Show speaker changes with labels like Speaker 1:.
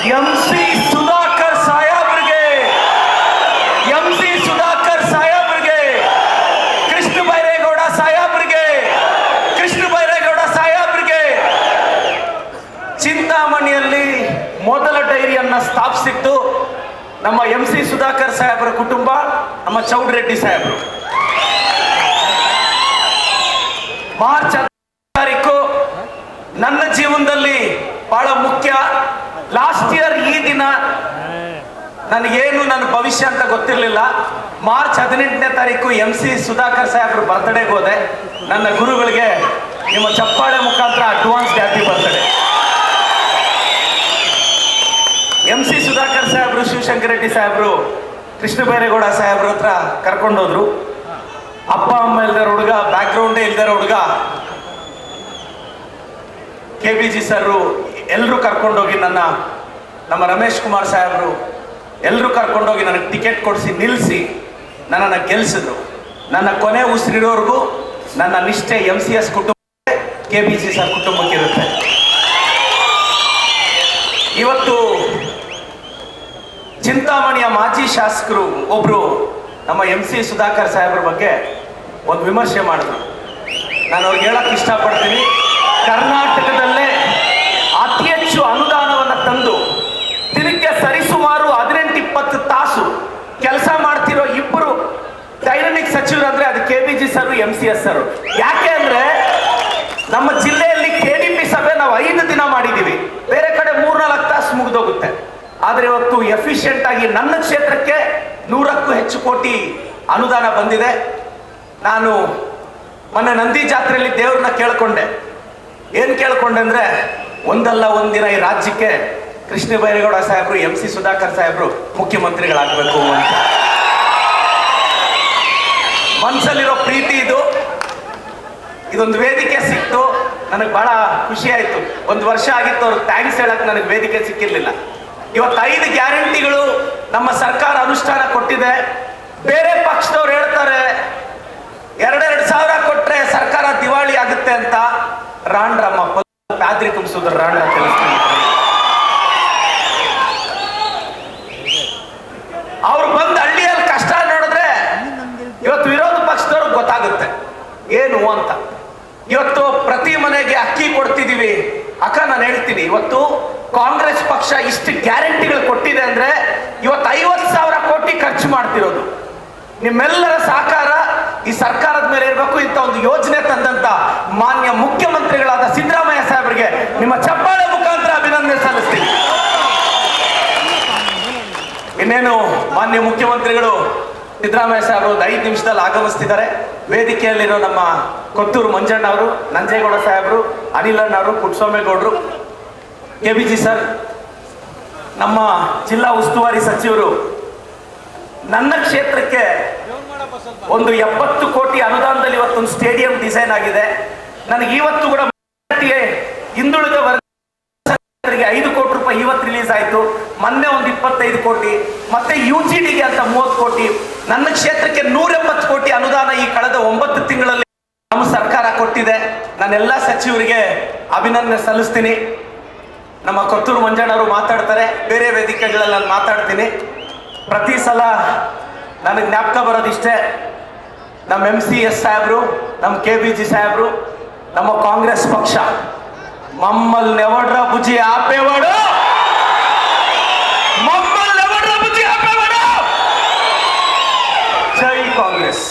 Speaker 1: MC Sudhakar ಸಾಹೇಬ್ರಿಗೆ, MC Sudhakar ಸಾಹೇಬ್ರಿಗೆ, ಕೃಷ್ಣ ಬೈರೇಗೌಡ ಸಾಹೇಬ್ರಿಗೆ, ಕೃಷ್ಣ ಬೈರೇಗೌಡ ಸಾಹೇಬ್ರಿಗೆ ಚಿಂತಾಮಣಿಯಲ್ಲಿ ಮೊದಲ ಡೈರಿಯನ್ನ ಸ್ಥಾಪಿಸಿದ್ದು ನಮ್ಮ MC ಸುಧಾಕರ್ ಸಾಹೇಬ್ರ ಕುಟುಂಬ, ನಮ್ಮ ಚೌಡರೆಡ್ಡಿ ಸಾಹೇಬರು. ಮಾರ್ಚ್ 10 ನನ್ನ ಜೀವನದಲ್ಲಿ ಬಹಳ ಮುಖ್ಯ. ಲಾಸ್ಟ್ ಇಯರ್ ಈ ದಿನ ನನಗೇನು ನನ್ನ ಭವಿಷ್ಯ ಅಂತ ಗೊತ್ತಿರಲಿಲ್ಲ. ಮಾರ್ಚ್ 18 MC ಸುಧಾಕರ್ ಸಾಹೇಬ್ರ ಬರ್ತ್ಡೇಗೆ ಹೋದೆ. ನನ್ನ ಗುರುಗಳಿಗೆ ನಿಮ್ಮ ಚಪ್ಪಾಳೆ ಮುಖಾಂತರ advance happy birthday. MC Sudhakar ಸಾಹೇಬ್ರು, ಶಿವಶಂಕರ ರೆಡ್ಡಿ ಸಾಹೇಬ್ರು, ಕೃಷ್ಣ ಬೈರೇಗೌಡ ಸಾಹೇಬ್ರ ಹತ್ರ ಕರ್ಕೊಂಡೋದ್ರು. ಅಪ್ಪ ಅಮ್ಮ ಇಲ್ದಾರ ಹುಡುಗ, ಬ್ಯಾಕ್ ಗ್ರೌಂಡೇ ಇಲ್ದಾರ ಹುಡುಗ, KBG ಸರ್ ಎಲ್ಲರೂ ಕರ್ಕೊಂಡೋಗಿ ನಮ್ಮ ರಮೇಶ್ ಕುಮಾರ್ ಸಾಹೇಬರು ಎಲ್ಲರೂ ಕರ್ಕೊಂಡೋಗಿ ನನಗೆ ಟಿಕೆಟ್ ಕೊಡಿಸಿ ನಿಲ್ಲಿಸಿ ನನ್ನನ್ನು ಗೆಲ್ಲಿಸಿದ್ರು. ನನ್ನ ಕೊನೆ ಉಸಿರಿರೋರ್ಗೂ ನನ್ನ ನಿಷ್ಠೆ MCS ಕುಟುಂಬಕ್ಕೆ, KBG ಸರ್ ಕುಟುಂಬಕ್ಕೆ ಇರುತ್ತೆ. ಇವತ್ತು ಚಿಂತಾಮಣಿಯ ಮಾಜಿ ಶಾಸಕರು ಒಬ್ರು ನಮ್ಮ MC ಸುಧಾಕರ್ ಸಾಹೇಬ್ರ ಬಗ್ಗೆ ಒಂದು ವಿಮರ್ಶೆ ಮಾಡಿದ್ರು. ನಾನು ಅವ್ರಿಗೆ ಹೇಳಕ್ ಇಷ್ಟಪಡ್ತೀನಿ, ಕರ್ನಾಟಕದಲ್ಲೇ ಅತಿ ಹೆಚ್ಚು ಅನುದಾನವನ್ನು ತಂದು ದಿನಕ್ಕೆ ಸರಿಸುಮಾರು 18-20 ತಾಸು ಕೆಲಸ ಮಾಡ್ತಿರೋ ಇಬ್ಬರು ಡೈನಮಿಕ್ ಸಚಿವರು ಅಂದ್ರೆ ಅದು KBG ಸರ್, MCS ಸರ್. ಯಾಕೆ ಅಂದ್ರೆ ನಮ್ಮ ಜಿಲ್ಲೆಯಲ್ಲಿ KDP ಸಭೆ ನಾವು 5 ದಿನ ಮಾಡಿದ್ದೀವಿ, ಬೇರೆ ಕಡೆ 3-4 ತಾಸು ಮುಗಿದೋಗುತ್ತೆ. ಆದ್ರೆ ಇವತ್ತು ಎಫಿಷಿಯಂಟ್ ಆಗಿ ನನ್ನ ಕ್ಷೇತ್ರಕ್ಕೆ 100ಕ್ಕೂ ಹೆಚ್ಚು ಕೋಟಿ ಅನುದಾನ ಬಂದಿದೆ. ನಾನು ಮೊನ್ನೆ ನಂದಿ ಜಾತ್ರೆಯಲ್ಲಿ ದೇವ್ರನ್ನ ಕೇಳ್ಕೊಂಡೆ. ಏನ್ ಕೇಳ್ಕೊಂಡೆ ಅಂದ್ರೆ, ಒಂದಲ್ಲ ಒಂದಿನ ಈ ರಾಜ್ಯಕ್ಕೆ ಕೃಷ್ಣ ಬೈರೇಗೌಡ ಸಾಹೇಬ್ರು, MC ಸುಧಾಕರ್ ಸಾಹೇಬ್ರು ಮುಖ್ಯಮಂತ್ರಿಗಳಾಗಬೇಕು ಅಂತ ಮನ್ಸಲ್ಲಿರೋ ಪ್ರೀತಿ ಇದು. ಇದೊಂದು ವೇದಿಕೆ ಸಿಕ್ತು, ನನಗೆ ಬಹಳ ಖುಷಿ ಆಯ್ತು. 1 ವರ್ಷ ಆಗಿತ್ತು ಅವ್ರು ಥ್ಯಾಂಕ್ಸ್ ಹೇಳಕ್ ನನಗೆ ವೇದಿಕೆ ಸಿಕ್ಕಿರ್ಲಿಲ್ಲ. ಇವತ್ತು 5 ಗ್ಯಾರಂಟಿಗಳು ನಮ್ಮ ಸರ್ಕಾರ ಅನುಷ್ಠಾನ ಕೊಟ್ಟಿದೆ. ಬೇರೆ ಪಕ್ಷದವ್ರು ಹೇಳ್ತಾರೆ 2,000 ಕೊಟ್ರೆ ಸರ್ಕಾರ ದಿವಾಳಿ ಆಗುತ್ತೆ ಅಂತ. ರಾಂಡ್ರಮ್ಮ ಪ್ಯಾದ್ರಿ ತುಂಬಿಸೋದ್ರ ರಾಂಡ್ರ ತಿಳಿಸ್ತೀನಿ. ಅವ್ರು ಬಂದು ಹಳ್ಳಿಯಲ್ಲಿ ಕಷ್ಟ ನೋಡಿದ್ರೆ ಇವತ್ತು ವಿರೋಧ ಪಕ್ಷದವ್ರಿಗೆ ಗೊತ್ತಾಗುತ್ತೆ ಏನು ಅಂತ. ಇವತ್ತು ಪ್ರತಿ ಮನೆಗೆ ಅಕ್ಕಿ ಕೊಡ್ತಿದೀವಿ. ಅಕ್ಕ ನಾನು ಹೇಳ್ತೀನಿ, ಇವತ್ತು ಕಾಂಗ್ರೆಸ್ ಪಕ್ಷ ಇಷ್ಟು ಗ್ಯಾರಂಟಿಗಳು ಕೊಟ್ಟಿದೆ ಅಂದ್ರೆ ಇವತ್ತು 50,000 ಕೋಟಿ ಖರ್ಚು ಮಾಡ್ತಿರೋದು. ನಿಮ್ಮೆಲ್ಲರ ಸಹಕಾರ ಈ ಸರ್ಕಾರದ ಮೇಲೆ ಇರಬೇಕು. ಇಂಥ ಒಂದು ಯೋಜನೆ ತಂದಂತ ಮಾನ್ಯ ಮುಖ್ಯಮಂತ್ರಿಗಳಾದ ಸಿದ್ದರಾಮಯ್ಯ ಸಾಹೇಬರಿಗೆ ನಿಮ್ಮ ಚಪ್ಪಾಳೆ ಮುಖಾಂತರ ಅಭಿನಂದನೆ ಸಲ್ಲಿಸ್ತೀನಿ. ಇನ್ನೇನು ಮಾನ್ಯ ಮುಖ್ಯಮಂತ್ರಿಗಳು ಸಿದ್ದರಾಮಯ್ಯ ಸಾಹೇಬರು 5 ನಿಮಿಷದಲ್ಲಿ ಆಗಮಿಸ್ತಿದ್ದಾರೆ. ವೇದಿಕೆಯಲ್ಲಿರೋ ನಮ್ಮ ಕೊತ್ತೂರು ಮಂಜಣ್ಣ ಅವರು, ನಂಜೇಗೌಡ ಸಾಹೇಬರು, ಅನಿಲಣ್ಣ ಅವರು, ಪುಟ್ಟಸ್ವಾಮೇಗೌಡರು, KBG ಸರ್, ನಮ್ಮ ಜಿಲ್ಲಾ ಉಸ್ತುವಾರಿ ಸಚಿವರು, ನನ್ನ ಕ್ಷೇತ್ರಕ್ಕೆ ಒಂದು 70 ಕೋಟಿ ಅನುದಾನದಲ್ಲಿ ಇವತ್ತೊಂದು ಸ್ಟೇಡಿಯಂ ಡಿಸೈನ್ ಆಗಿದೆ. ನನಗೆ ಇವತ್ತು ಕೂಡ ಹಿಂದುಳಿದ ವರ್ಗರಿಗೆ 5 ಕೋಟಿ ರೂಪಾಯಿ ಇವತ್ತು ರಿಲೀಸ್ ಆಯ್ತು. ಮೊನ್ನೆ ಒಂದು 25 ಕೋಟಿ, ಮತ್ತೆ UGDಗೆ ಅಂತ 30 ಕೋಟಿ. ನನ್ನ ಕ್ಷೇತ್ರಕ್ಕೆ 180 ಕೋಟಿ ಅನುದಾನ ಈ ಕಳೆದ 9 ತಿಂಗಳಲ್ಲಿ ನಮ್ಮ ಸರ್ಕಾರ ಕೊಟ್ಟಿದೆ. ನಾನೆಲ್ಲ ಸಚಿವರಿಗೆ ಅಭಿನಂದನೆ ಸಲ್ಲಿಸ್ತೀನಿ. ನಮ್ಮ ಕೊತ್ತೂರು ಮಂಜಣ್ಣವರು ಮಾತಾಡ್ತಾರೆ, ಬೇರೆ ವೇದಿಕೆಗಳಲ್ಲಿ ನಾನು ಮಾತಾಡ್ತೀನಿ. ಪ್ರತಿ ಸಲ ನನಗೆ ಜ್ಞಾಪಕ ಬರೋದಿಷ್ಟೇ, ನಮ್ಮ MCS ಸಾಹೇಬ್ರು, ನಮ್ಮ KBG ಸಾಹೇಬ್ರು, ನಮ್ಮ ಕಾಂಗ್ರೆಸ್ ಪಕ್ಷ ಮಮ್ಮಲ್ನ ಎವಡ್ರ ಬುಜಿ ಆಪೇವಾಡು, ಮಮ್ಮಲ್ನ ಎವಡ್ರ ಬುಜಿ ಆಪೇವಾಡು. ಜೈ ಕಾಂಗ್ರೆಸ್.